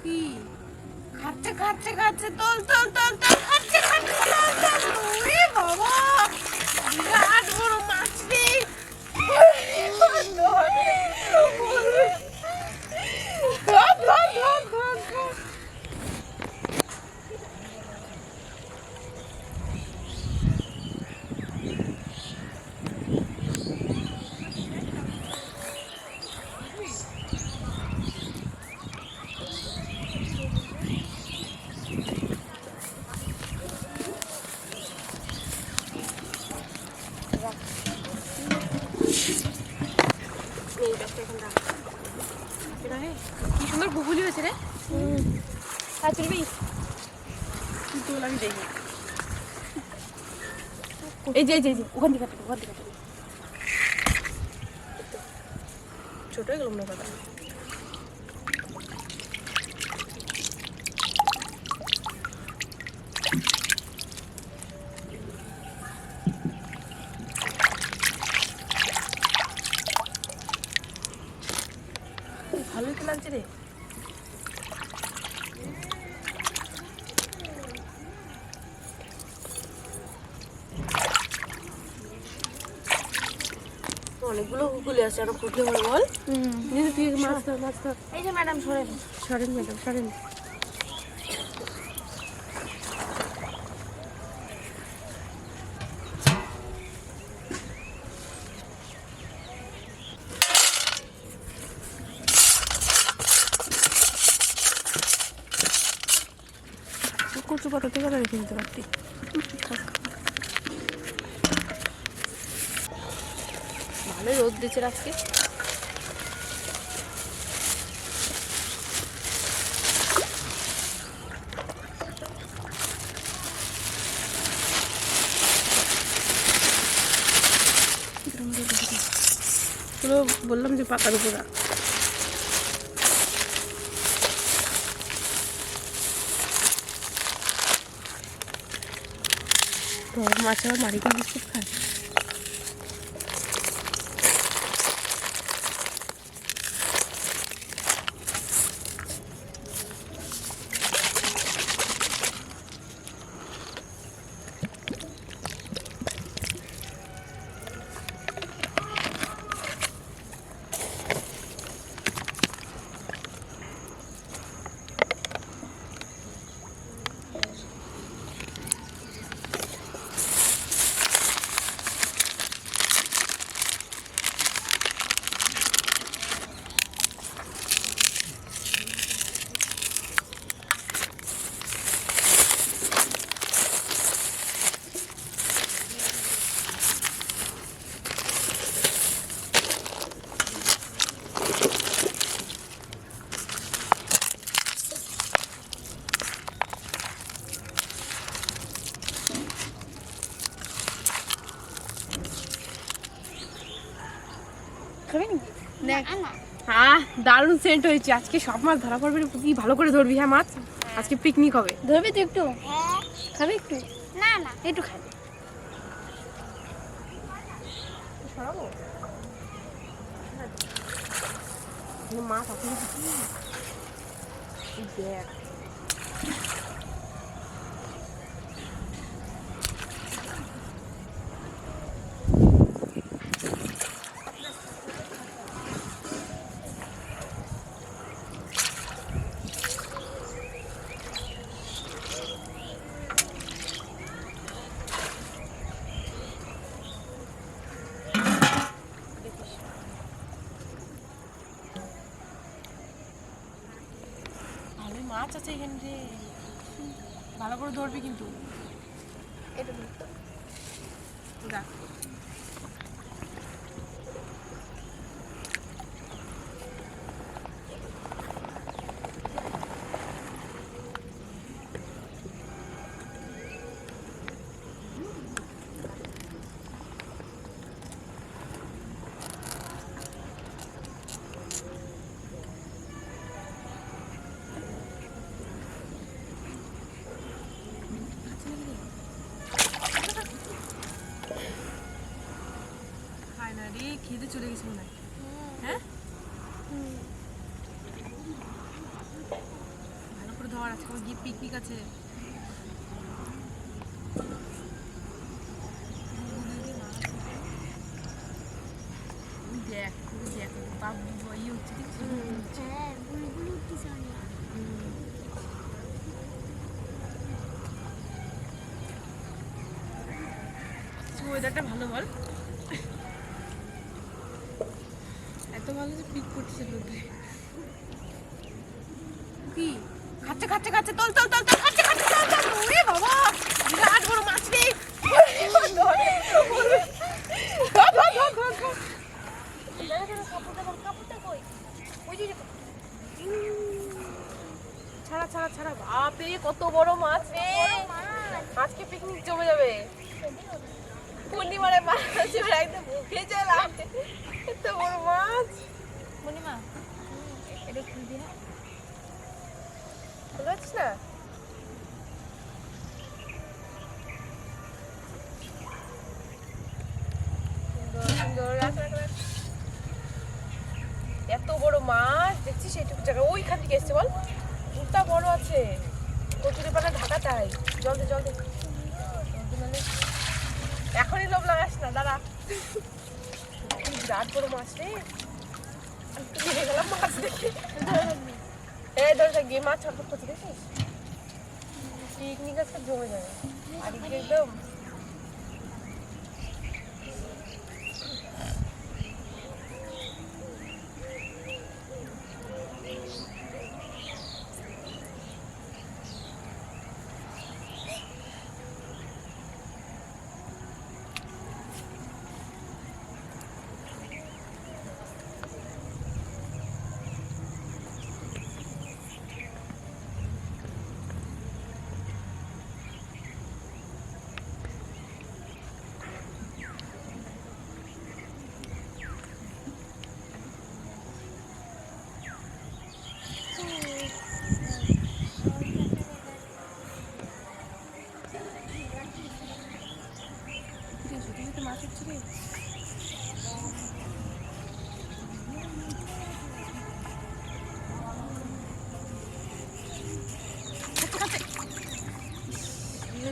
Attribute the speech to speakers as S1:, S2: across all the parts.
S1: কি খাচ্ছে খাচ্ছে খাচ্ছে তোল তোল তোল তোল খাচ্ছে খাচ্ছে তোল তোল ওরে বাবা বিরাট বড় মাছ রে ধর ধর ধর ধর ধর কি সুন্দর গুগলি হয়েছে রে চলবি তোল আমি দেখি এই যে ওখান থেকে ছোট হয়ে গেল মনে কথা ভালোই তো লাগছে রে অনেকগুলো গুগলি আছে আরো ফুটলে হবে বল তুই মাছ ধর এই যে ম্যাডাম সরেন ম্যাডাম সরেন কচু পাতা থেকে রেখে দিতে পারতি ভালোই রোদ দিচ্ছে আজকে পুরো বললাম যে পাতার উপর মাছ আবার মারিকা বিস্কুট খায় দারুণ সেন্ট হয়েছে আজকে সব মাছ ধরা পড়বে কি ভালো করে ধরবি হ্যাঁ মাছ আজকে পিকনিক হবে ধরবি তো একটু খাবে একটু না একটু খাবে মাছ আছে দেখ মাছ আছে এখানে রে ভালো করে ধরবি কিন্তু এটা দেখ খিদে চলে গেছে মনে হয় হ্যাঁ খাওয়ার, আজকে গিয়ে পিকনিক আছে। দেখ দেখ বাবু ইয়ে হচ্ছে ওয়েদারটা ভালো বল, এত ভালো যে পিক করছে লোকে। কি খাচ্ছে খাচ্ছে খাচ্ছে, তোল তোল তোল তোল, খাচ্ছে খাচ্ছে তোল তোল। ওরে বাবা বিরাট বড় মাছ রে। ছাড়া ছাড়া ছাড়া, বাপরে কত বড় মাছ রে, আজকে পিকনিক জমে যাবে। পূর্ণিমারে মাছ একদম মুখে চলে আসছে, এত বড় মাছ। পূর্ণিমা এটা খুলবি না, খুলতে পারছিস না? এত বড় মাছ দেখছিস, এইটুকু জায়গা ওইখান থেকে এসছে বল, ওটা বড় আছে। কচুরি পানা ঢাকা চাই, জল দে জল দে, এখনই লোভ লাগাস না, দাঁড়া। বিরাট বড় মাছ রে, আমি গেলাম মাছ দেখে। এই ধরে গিয়ে মাছ ছটফট করছি, দেখিস পিকনিক আজকে জমে যাবে। আর একদম মাছ হচ্ছে রে।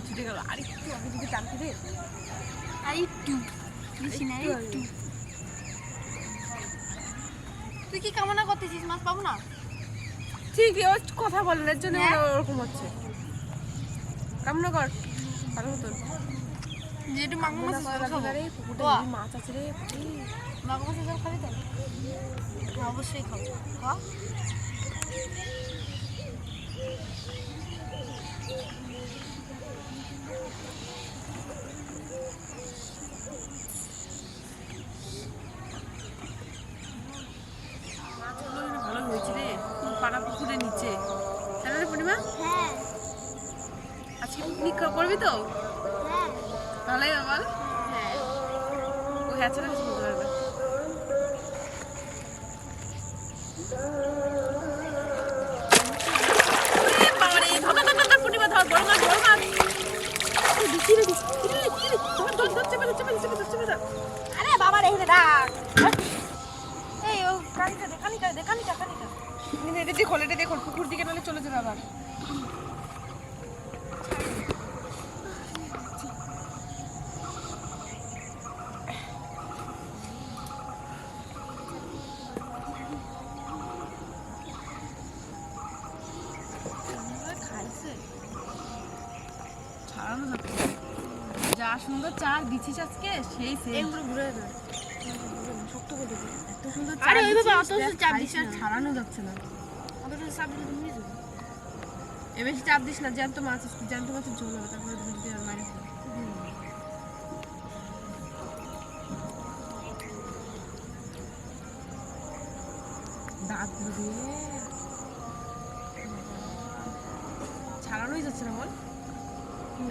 S1: ছুটে গেল, আর একটু আগে যদি টানতে রে, আর একটু বেশি না, একটু। তুই কি কামনা করতেছিস মাছ পাবো না? ঠিক কথা বলার জন্য ওরকম হচ্ছে, কামনা কর ভালো মতন। যেটু মাগুর মাছ খাবো, মাছ আছে রে, মাগুর মাছের ঝোল খাবি তো? অবশ্যই খাবো। মাছগুলো ভালো হয়েছে রে, পাড়া পুকুরের নিচে, তাই না রে পূর্ণিমা? হ্যাঁ। আজকে পিকনিক করবি তো? হ্যাঁ। ভালোই বল। হ্যাঁ, ও হ্যাঁ ছাড়া কিছু বলতে পারবে। পূর্ণিমা ধর, বড় মাছ, বড় মাছ। আরে বাবা রে, ডাক। এই ও কানিটা দে, কানিটা দে, কানিটা কানিটা। এটা দেখো, এটা দেখো, পুকুর দিকে নালে চলে যাবে আবার। ছাড়ানো যাচ্ছে, যা সুন্দর চার দিছিস আজকে, সেই সেগুলো ঘুরে যায় শক্ত করে দিবি। এত সুন্দর চার, আরে ওইভাবে অত চাপ দিস না, ছাড়ানো যাচ্ছে না। অতটা চাপ দিলে তুমি নিয়ে যাবে, এ বেশি চাপ দিস না, জ্যান্ত মাছ, জ্যান্ত মাছের ঝোল হবে, তারপরে ধুতে মারি দাঁত দিয়ে ছাড়ানোই যাচ্ছে না বল।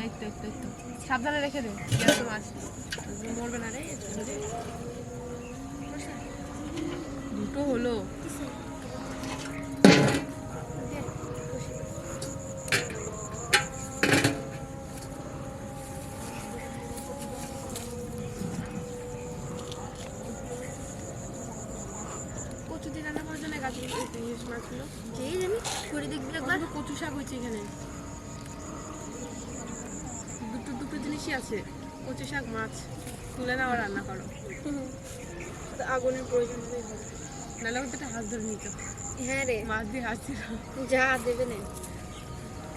S1: একটু একটু একটু সাবধানে রেখে দে, জ্যান্ত মাছ মরবে না রে। দুটো হলো, কচুদি রান্না করার জন্য গাছ মাছগুলো
S2: এই জানি করে দেখবি একবার।
S1: কচু শাক হয়েছে এখানে, দুটো জিনিসই আছে, কচু শাক মাছ। তুলে নাও রান্না করো,
S2: আগুনের প্রয়োজন হবে,
S1: নাহলে ওটা একটা হাঁস ধরে নিত।
S2: হ্যাঁ রে,
S1: মাছ দিয়ে হাঁস দিল,
S2: যা দেবে না।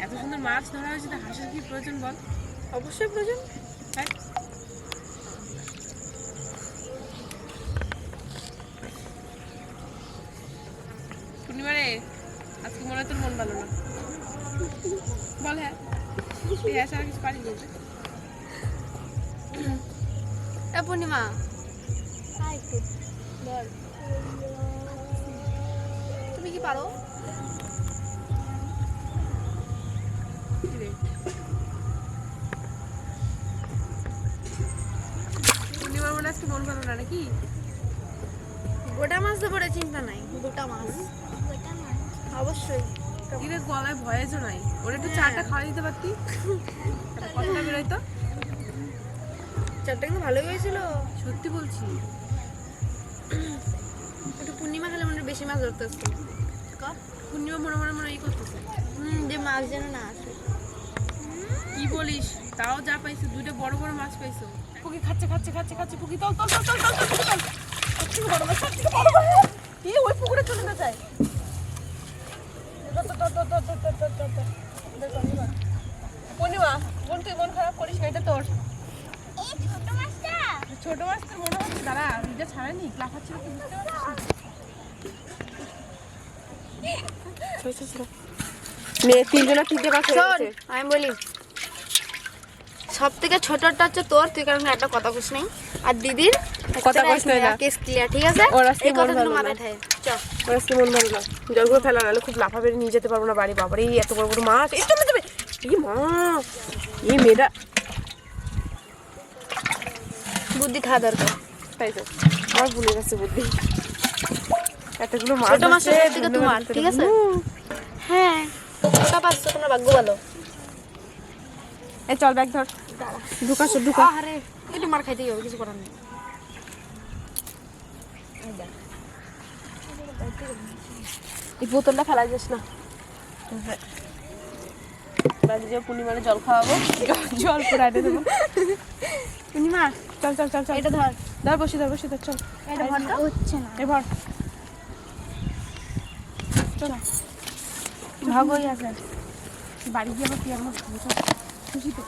S1: এত সুন্দর মাছ ধরা হয়েছে, তো হাঁসের কি প্রয়োজন বল?
S2: অবশ্যই প্রয়োজন।
S1: তাই পূর্ণিমা রে, আজকে মনে হয় তোর মন ভালো না, বল। হ্যাঁ তুই হ্যাঁ ছাড়া কিছু পারিস বলতে?
S2: পূর্ণিমা একটু বল, তুমি কি পারো?
S1: কি রে পূর্ণিমার মনে আজকে মন ভালো না নাকি?
S2: গোটা মাছ তো পরে চিন্তা নাই, গোটা মাছ অবশ্যই।
S1: কিরে গলায় ভয়েসও নাই, ওর একটু চাটা খাওয়া দিতে পারতি, কতটা বেরোয়তো।
S2: চারটা কিন্তু ভালোই হয়েছিল,
S1: সত্যি বলছি।
S2: একটু পূর্ণিমা খেলে মনে হয় বেশি মাছ ধরতে আসতো।
S1: পূর্ণিমা মনে মনে মনে এই করতেছে,
S2: যে মাছ যেন না আসে।
S1: কি বলিস, তাও যা পাইছো, দুইটা বড় বড় মাছ পাইছো। পুকি খাচ্ছে খাচ্ছে খাচ্ছে খাচ্ছে, পুকি তল তল তল তল তল তল পুকি তল। সবথেকে বড় মাছ, সবথেকে বড় মাছ। এই ওই পুকুরে চলে না যায়। পূর্ণিমা বোন, তুই মন খারাপ করিস না, এটা তোর। ছোট মাছ তো মনে হচ্ছে, দাঁড়া ভিডিও ছাড়ানি, লাফাচ্ছিল তো বুঝতে পারছিস। মেয়ে তিনজনের তিনটে মাছ হয়ে গেছে।
S2: আমি বলি সব থেকে ছোটটা হচ্ছে তোর, তুই কারণ একটা কথা কইস নাই, আর দিদির
S1: কথা কইস নাই না।
S2: কেস ক্লিয়ার, ঠিক আছে?
S1: ওর আজকে
S2: এই
S1: মন
S2: কথাগুলো
S1: ভালো না।
S2: মাথায় থাকে। চল
S1: ওর আজকে মন ভালো না, জলগুলো ফেলা, নাহলে খুব লাফা বেড়ে নিয়ে যেতে পারবো না বাড়ি। বাবারে এত বড় বড় মাছ, এই চলে যাবে। এই মা, এই মেয়েটা
S2: বুদ্ধি থাকা দরকার।
S1: তাই তো আমার ভুলে গেছে বুদ্ধি। এতগুলো মাছ
S2: ছোট মাছের
S1: আছে,
S2: থেকে তোমার, ঠিক আছে? হ্যাঁ, ওটা পাচ্ছ, তোমার ভাগ্য ভালো।
S1: এই চল ব্যাগ ধর, ঢুকাছো ঢুকা।
S2: আরে একটু মার খাইতেই হবে, কিছু করার নেই।
S1: এই বোতলটা ফেলা যাস না, বাড়ি যাও পূর্ণিমারে জল খাওয়াবো, জল পুরা এনে দেবো।
S2: পূর্ণিমা
S1: চল চল চল চল,
S2: এটা ধর,
S1: ধর বসি ধর বসি ধর, চল
S2: এটা ভরটা হচ্ছে না,
S1: এই ভর, চল
S2: ভাগই আছে।
S1: বাড়ি গিয়ে আবার তুই আমার খুশি তো।